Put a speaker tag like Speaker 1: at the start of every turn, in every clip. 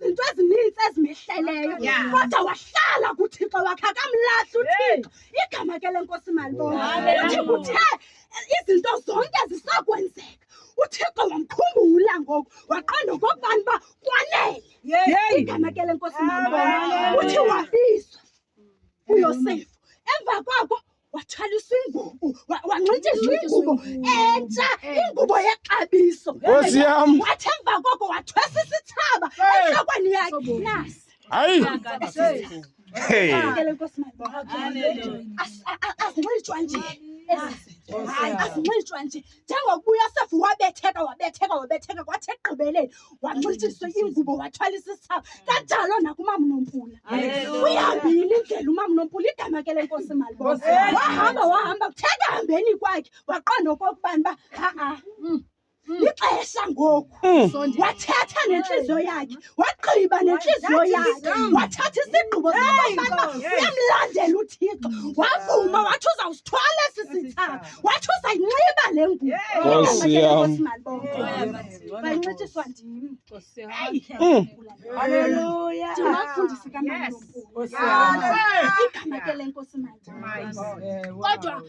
Speaker 1: izinto ezininzi ezimehleleyo kodwa wahlala kuThixo wakhe akamlahli uThixo. Igama ke lenkosi malibonke. Uthi kuthe izinto zonke zisakwenzeka uThixo wamkhumbula ngoku waqonda okokubani uba kwanele. Igama ke lenkosi malibonke. Uthi wabizwa uYosefu. Emva kwako wathwaliswa ingubo, wanxityiswa ingubo entsha, ingubo yexabiso.
Speaker 2: Nkosi yam.
Speaker 1: Wathi emva koko wathwesa isithaba entlokweni yakhe. Nasi.
Speaker 2: Hayi. Hey.
Speaker 1: Azinxitywa nje azinxitywa nje njengokuba uYosefu wabetheka kwathi ekugqibeleni wanxityiswa ingubo wathwalisa isithaba kanjalo nakumama Nompula. Uyahambile indlela umama Nompula. Igama ke lenkosi malibonke. Wahamba kutheka hambeni kwakhe waqonda okokubani uba lixesha ngoku. Wathetha nenhliziyo yakhe wagqiba nenhliziyo yakhe wathatha isigqibo sokubana uyamlandela uThixo. Wavuma wathi uzawusithwala esi sithaba wathi uzayinxiba le ngubo.
Speaker 2: Nkosi yam.
Speaker 1: Bayinxityiswa ndim.
Speaker 3: Haleluya.
Speaker 1: Ndingafundisi kamama Nompula. Igama ke lenkosi malibonke. Kodwa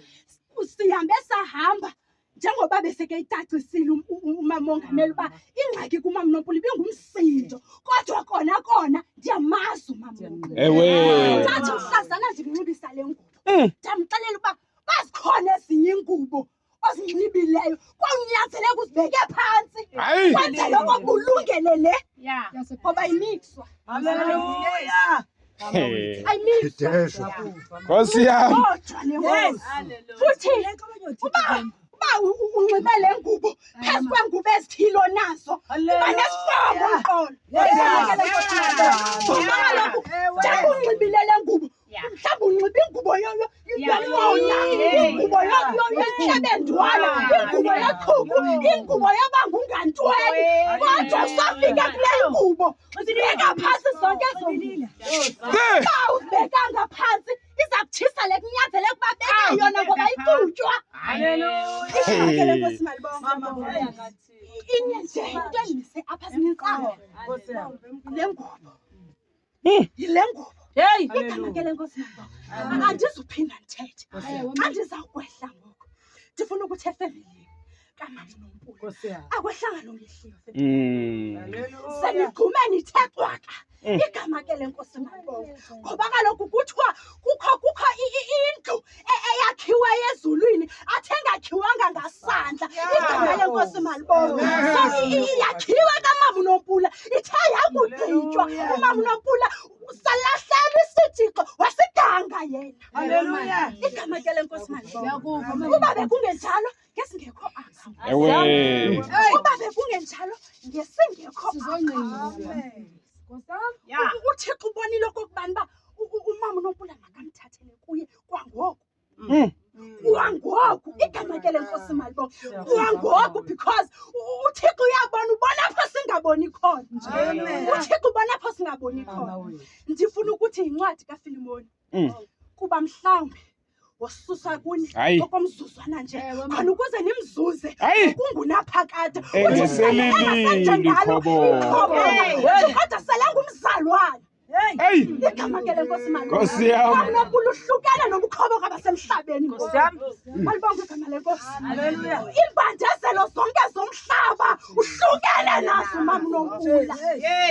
Speaker 1: sihambe sahamba njengoba beseke icacisile umamongameli uba ingxaki kumama Nompula ibingumsindo kodwa kona ndiyamazi umama Nompula.
Speaker 2: Ewe.
Speaker 1: Ndathi mhlazana ndimnxibisa le ngubo ndamxelela uba bazikhona ezinye ingubo ozinxibileyo kwawunyanzeleka uzibeke phantsi kwenzele okokuba ulungele le ngoba imixwa.
Speaker 3: Haleluya.
Speaker 1: Ayimixwa
Speaker 2: Nkosi yam.
Speaker 1: kodwa nenkosi futhi uba unxibe le ngubo phezu kwengubo ezithile onazo uba nesifo umqolo. Ngoba kaloku njengoba unxibile le ngubo mhlawumbi unxibe ingubo yona, ingubo yentlebendwana, ingubo yochuku, ingubo yobangungantweni kodwa usafika kule ngubo uzibeka phantsi zonke ezo ngubo. Uba uzibekanga phantsi iza kutshisa le kunyanzeleka ukuba beka yona ngoba ikutywa. Igama ke lenkosi malibonke. Inye nje into endimise apha zinintsana le ngubo yile ngubo. Igama ke lenkosi malibonke. Andizuphinda ndithethe xa ndizawukwehla ngoku ndifuna ukuthi efemelini kamama Nompula akwehlanga longehliyo senigqume nithe cwaka. Igama ke lenkosi malibonke. Ngoba kaloku kuthiwa kukho indlu eyakhiweyo ezulwini athe engakhiwanga ngasandla. Igama lenkosi malibonke. So yakhiwe kamama Nompula ithe yakugqitywa umama Nompula salahlela isithixo wasiganga yena.
Speaker 3: Haleluya.
Speaker 1: Igama ke lenkosi malibonke. Uba bekungenjalo ngesingekho apha.
Speaker 2: Ewe.
Speaker 1: Uba bekungenjalo ngesingekho apha. uThixo ubonile okokubani uba umama Nompula makamthathele kuye kwangoku. Kwangoku igama ke lenkosi malibonke. Kwangoku because uThixo uyabona ubona apho singaboni khona. uThixo ubona apho singaboni khona. Ndifuna ukuthi yincwadi kaFilimoni kuba mhlawumbi wasusa kuni okomzuzwana nje khona ukuze nimzuze kungunaphakade kodwa sele ngumzalwane. Igama ke lenkosi
Speaker 2: Nkosi yam.
Speaker 1: umama Nompula uhlukene nobukhobo basemhlabeni. Malibonke igama lenkosi. Iimbandezelo zonke zomhlaba uhlukene nazo umama Nompula.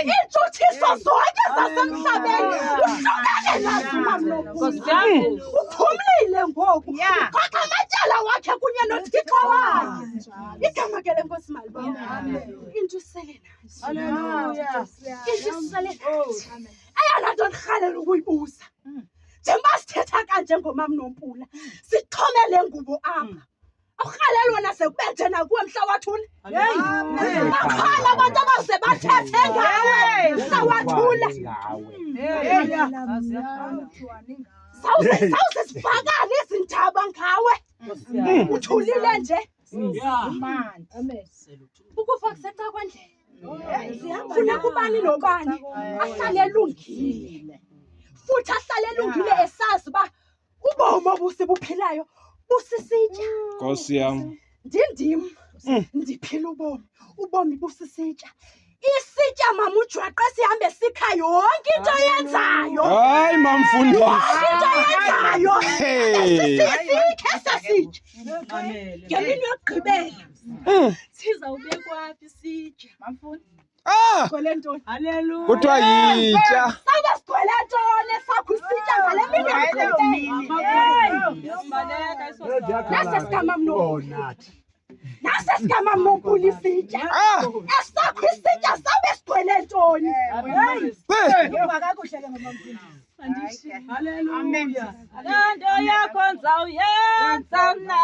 Speaker 1: Iintshuthiso zonke zasemhlabeni uhlukene nazo umama Nompula. Uphumlile ngoku uxoxa amatyala wakhe kunye noThixo wakhe. Igama ke lenkosi malibonke. Into isele nazo. Into isele nazo. Eyona nto ndirhalela ukuyibuza njengoba sithetha kanje ngomama Nompula sixhome le ngubo apha awurhalelwa nasekube nje nakuwe mhla wathule. Bakhona abantu abawuze bathethe ngawe mhla wathule. Sawuze sibhakane izindaba ngawe uthulile nje. Ukufa kuseca kwendlela funeka ubani nobani ahlale elungile futhi ahlale elungile esazi uba ubomi obusibuphilayo busisitya.
Speaker 2: Nkosi yam.
Speaker 1: Ndim ndiphila ubomi busisitya. Isitya mama ujwaqe sihambe sikha yonke into yenzayo.
Speaker 2: Hayi mamfundisi.
Speaker 1: Into yenzayo.
Speaker 2: Hey.
Speaker 1: Sikhe sesitya. Ngemini yokugqibela. Sizawubekwaphi isitya?
Speaker 2: Ah,
Speaker 3: Hallelujah.
Speaker 2: kuthiwa yitya.
Speaker 1: Sabe sigcwele ntoni sakho isitya ngale mini yokugqibela? Nasi sikamam Nompula. Nasi sikamam Nompula isitya.
Speaker 2: Ah,
Speaker 1: Esakho isitya sabe sigcwele ntoni?
Speaker 3: Hallelujah.
Speaker 1: Lento yakho nzawuyenza mna.